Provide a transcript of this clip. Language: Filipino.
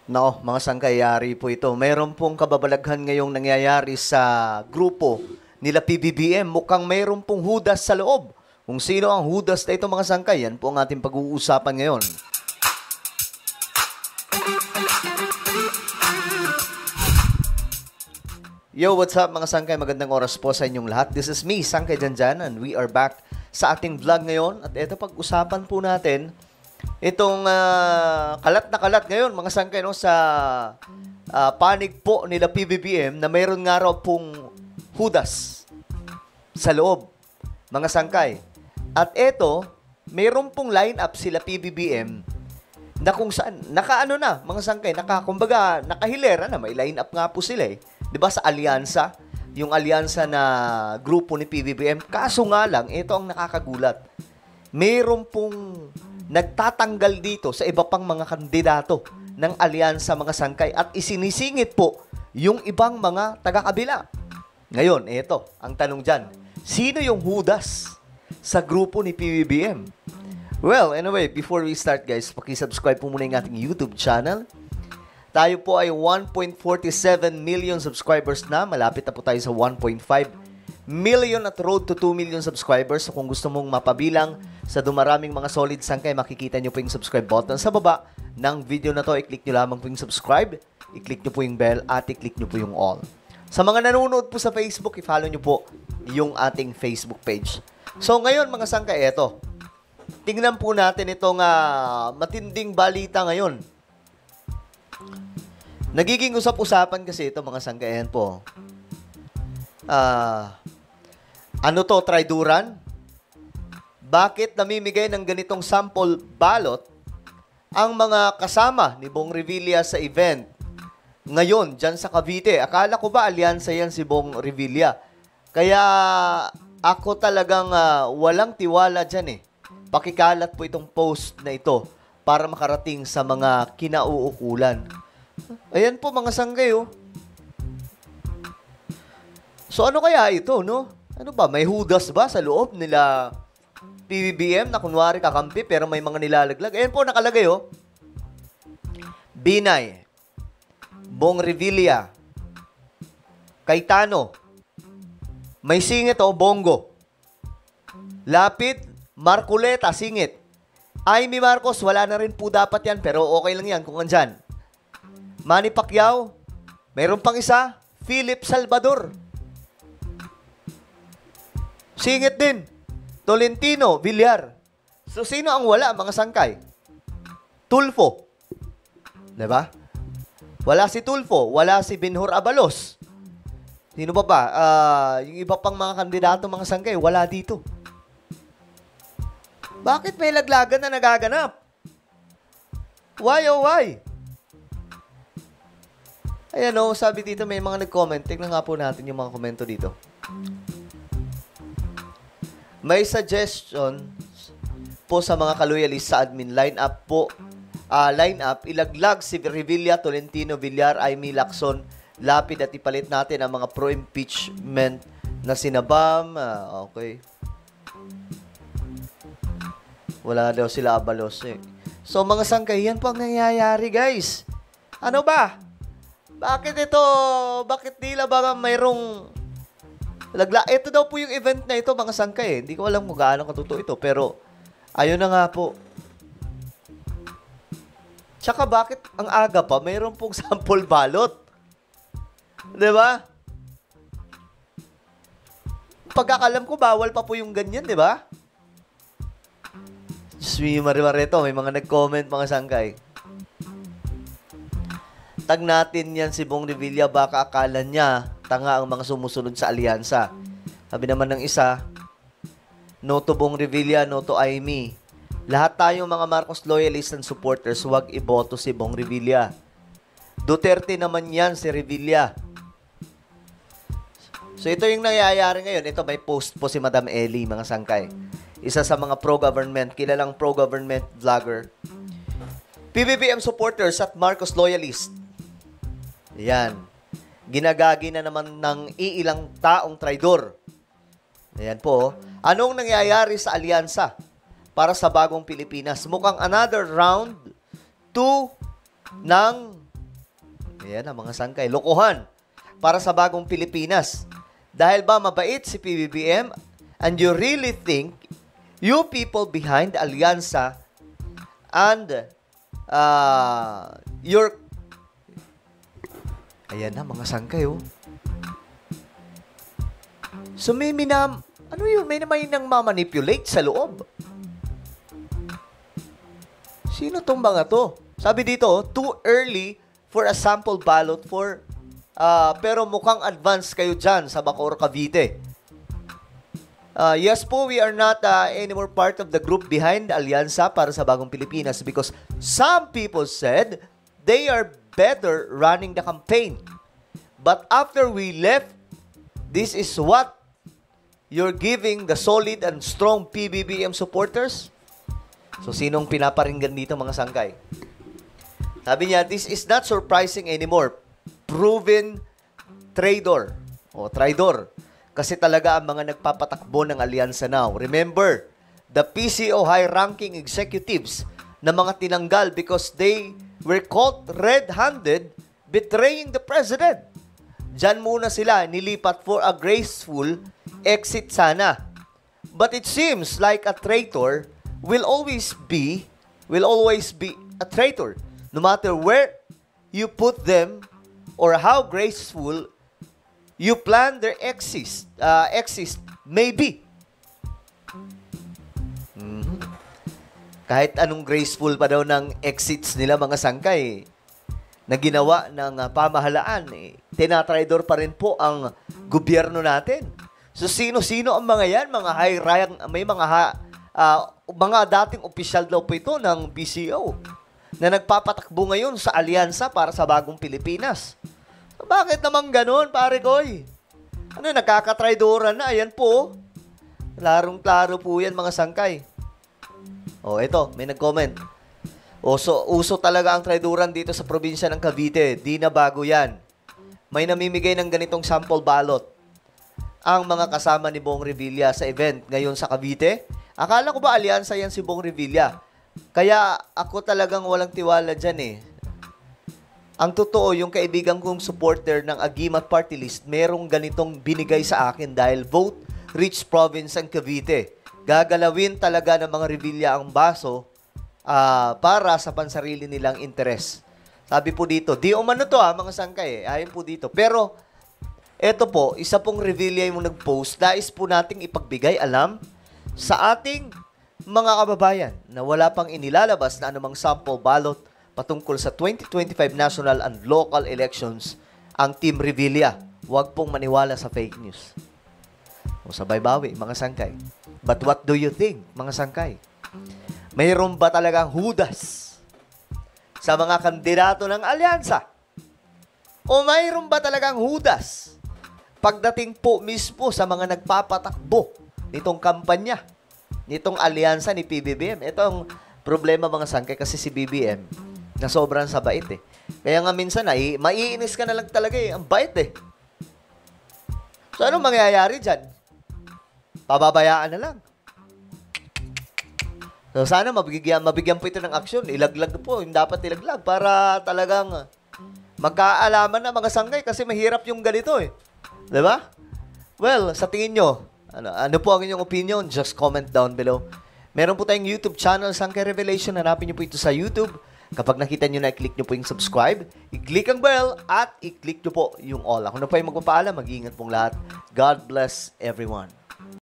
No, mga sangkayari po ito. Mayroon pong kababalaghan ngayong nangyayari sa grupo nila PBBM. Mukhang mayroon pong hudas sa loob. Kung sino ang hudas na ito mga sangkay, yan po ang ating pag-uusapan ngayon. Yo, what's up mga sangkay? Magandang oras po sa inyong lahat. This is me, Sangkay Janjan, and we are back sa ating vlog ngayon. At ito pag-usapan po natin itong kalat na kalat ngayon, mga sangkay, no, sa panig po nila PBBM na mayroon nga raw pong hudas sa loob, mga sangkay. At ito, mayroon pong line-up sila PBBM na kung saan, nakaano na, mga sangkay, kumbaga, nakahilera na, may line-up nga po sila eh. 'Di ba sa alyansa, yung alyansa na grupo ni PBBM, kaso nga lang, ito ang nakakagulat. Mayroon pong nagtatanggal dito sa iba pang mga kandidato ng alyansa mga sangkay at isinisingit po yung ibang mga taga-kabila. Ngayon, ito, ang tanong dyan, sino yung hudas sa grupo ni PBBM? Well, anyway, before we start guys, paki-subscribe po muna yung ating YouTube channel. Tayo po ay 1.47 million subscribers na. Malapit na po tayo sa 1.5 million at road to 2 million subscribers. So kung gusto mong mapabilang sa dumaraming mga solid sangkay, makikita nyo po yung subscribe button sa baba ng video na to. I-click nyo lamang po yung subscribe, i-click nyo po yung bell, at i-click nyo po yung all. Sa mga nanonood po sa Facebook, i-follow nyo po yung ating Facebook page. So ngayon mga sangkay, eto. Tingnan po natin itong matinding balita ngayon. Nagiging usap-usapan kasi ito mga sangkayan po. Ano to, traiduran? Bakit namimigay ng ganitong sample ballot ang mga kasama ni Bong Revilla sa event ngayon dyan sa Cavite? Akala ko ba alyansa yan si Bong Revilla? Kaya ako talagang walang tiwala dyan eh. Pakikalat po itong post na ito para makarating sa mga kinauukulan. Ayan po mga sanggay, oh. So ano kaya ito, no? Ano ba? May hudas ba sa loob nila PBBM na kunwari kakampi pero may mga nilalaglag? Ayan po nakalagay, oh. Binay, Bong Revilla, Cayetano, may singit, oh, Bongo, Lapid, Marcoleta, singit. Amy Marcos, wala na rin po dapat yan, pero okay lang yan kung andyan. Manny Pacquiao, mayroon pang isa, Philip Salvador. Singit din, Tolentino, Villar. So, sino ang wala, mga sangkay? Tulfo. Diba? Wala si Tulfo, wala si Benhur Abalos. Sino ba ba? Yung iba pang mga kandidato, mga sangkay, wala dito. Bakit may laglagan na nagaganap? Why, oh why? Ayan o, sabi dito may mga nag-comment. Tignan nga po natin yung mga komento dito. May suggestion po sa mga kaloyalist sa admin. Line up po. Line up, ilaglag si Revilla, Tolentino, Villar, Amy, Lacson, Lapid at ipalit natin ang mga pro-impeachment na sinabam. Okay. Wala daw sila Abalos eh. So mga sangkay, yan po ang nangyayari guys. Ano ba? Bakit ito? Bakit nila ba mayroong lagla? Ito daw po yung event na ito mga sangkay eh. Hindi ko alam kung gaano katotoo ito pero ayun na nga po. Tsaka bakit ang aga pa mayroon pong sample ballot? Diba? Pagkakalam ko bawal pa po yung ganyan, diba? Swi Marimareto, may mga nag-comment mga sangkay. Tag natin yan si Bong Revilla, baka akala niya tanga ang mga sumusunod sa alyansa. Sabi naman ng isa, no to Bong Revilla, no to Amy. Lahat tayong mga Marcos loyalists and supporters, huwag iboto si Bong Revilla. Duterte naman yan si Revilla. So ito yung nangyayari ngayon. Ito may post po si Madam Ellie, mga sangkay. Isa sa mga pro-government, kilalang pro-government vlogger. PBBM supporters at Marcos loyalists. Ayan. Ginagagi na naman ng iilang taong traidor. Ayan po. Anong nangyayari sa alyansa para sa bagong Pilipinas? Mukhang another round 2 ng Ayan ang mga sangkay. Lokohan para sa bagong Pilipinas. Dahil ba mabait si PBBM and you really think you people behind Alyansa and your... Ayan na mga sangkay, oh. So may ano yun? May nang mamanipulate sa loob. Sino tong mga to? Sabi dito, too early for a sample ballot for pero mukhang advance kayo dyan sa Bacoor, Cavite. Yes po, we are not anymore part of the group behind Alyansa para sa Bagong Pilipinas because some people said they are better running the campaign. But after we left, this is what you're giving the solid and strong PBBM supporters? So, sinong pinaparinggan dito mga sangkay? Sabi niya, this is not surprising anymore. Proven traitor o traidor. Kasi talaga ang mga nagpapatakbo ng alyansa now. Remember, the PCO high-ranking executives na mga tinanggal because they were caught red-handed betraying the president. Diyan muna sila nilipat for a graceful exit sana. But it seems like a traitor will always be a traitor no matter where you put them or how graceful you plan their exist maybe. Kahit anong graceful pa daw ng exits nila mga sangkay na ginawa ng pamahalaan, tinatraidor pa rin po ang gobyerno natin. So sino-sino ang mga yan? Mga high rank, may mga dating opisyal daw po ito ng PCO na nagpapatakbo ngayon sa alyansa para sa Bagong Pilipinas. So, bakit naman ganun, pare koy? Ano, nakakatraidoran na. Ayan po. Larong-klaro po yan, mga sangkay. Ito, may nag-comment. Uso talaga ang traidoran dito sa probinsya ng Cavite. Di na bago yan. May namimigay ng ganitong sample ballot ang mga kasama ni Bong Revilla sa event ngayon sa Cavite. Akala ko ba alyansa yan si Bong Revilla? Kaya ako talagang walang tiwala dyan eh. Ang totoo, yung kaibigan kong supporter ng Agimat Party List, merong ganitong binigay sa akin dahil vote-rich province ang Cavite. Gagalawin talaga ng mga Revilla ang baso para sa pansarili nilang interes. Sabi po dito, di umano to mga sangkay ayon po dito. Pero, eto po, isa pong Revilla yung nag-post, nais po nating ipagbigay alam sa ating mga kababayan na wala pang inilalabas na anumang sample ballot patungkol sa 2025 national and local elections ang Team Revilla. Huwag pong maniwala sa fake news. O sabay bawi, mga sangkay. But what do you think, mga sangkay? Mayroon ba talagang hudas sa mga kandidato ng alyansa? O mayroon ba talagang hudas pagdating po mismo sa mga nagpapatakbo nitong kampanya, nitong alyansa ni PBBM? Ito ang problema mga sangkay kasi si BBM na sobrang sabait eh. Kaya nga minsan maiinis ka na lang talaga eh. Ang bait eh. So anong mangyayari dyan? Pababayaan na lang. So sana mabigyan po ito ng aksyon. Ilaglag po, yung dapat ilaglag para talagang magkaalaman na mga sangkay kasi mahirap yung ganito eh. Diba? Well, sa tingin nyo, ano po ang inyong opinion? Just comment down below. Meron po tayong YouTube channel, Sangkay Revelation. Hanapin nyo po ito sa YouTube. Kapag nakita nyo na, i-click nyo po yung subscribe, i-click ang bell, at i-click nyo po yung all. Ako na po yung magpapaalam. Mag-iingat pong lahat. God bless everyone.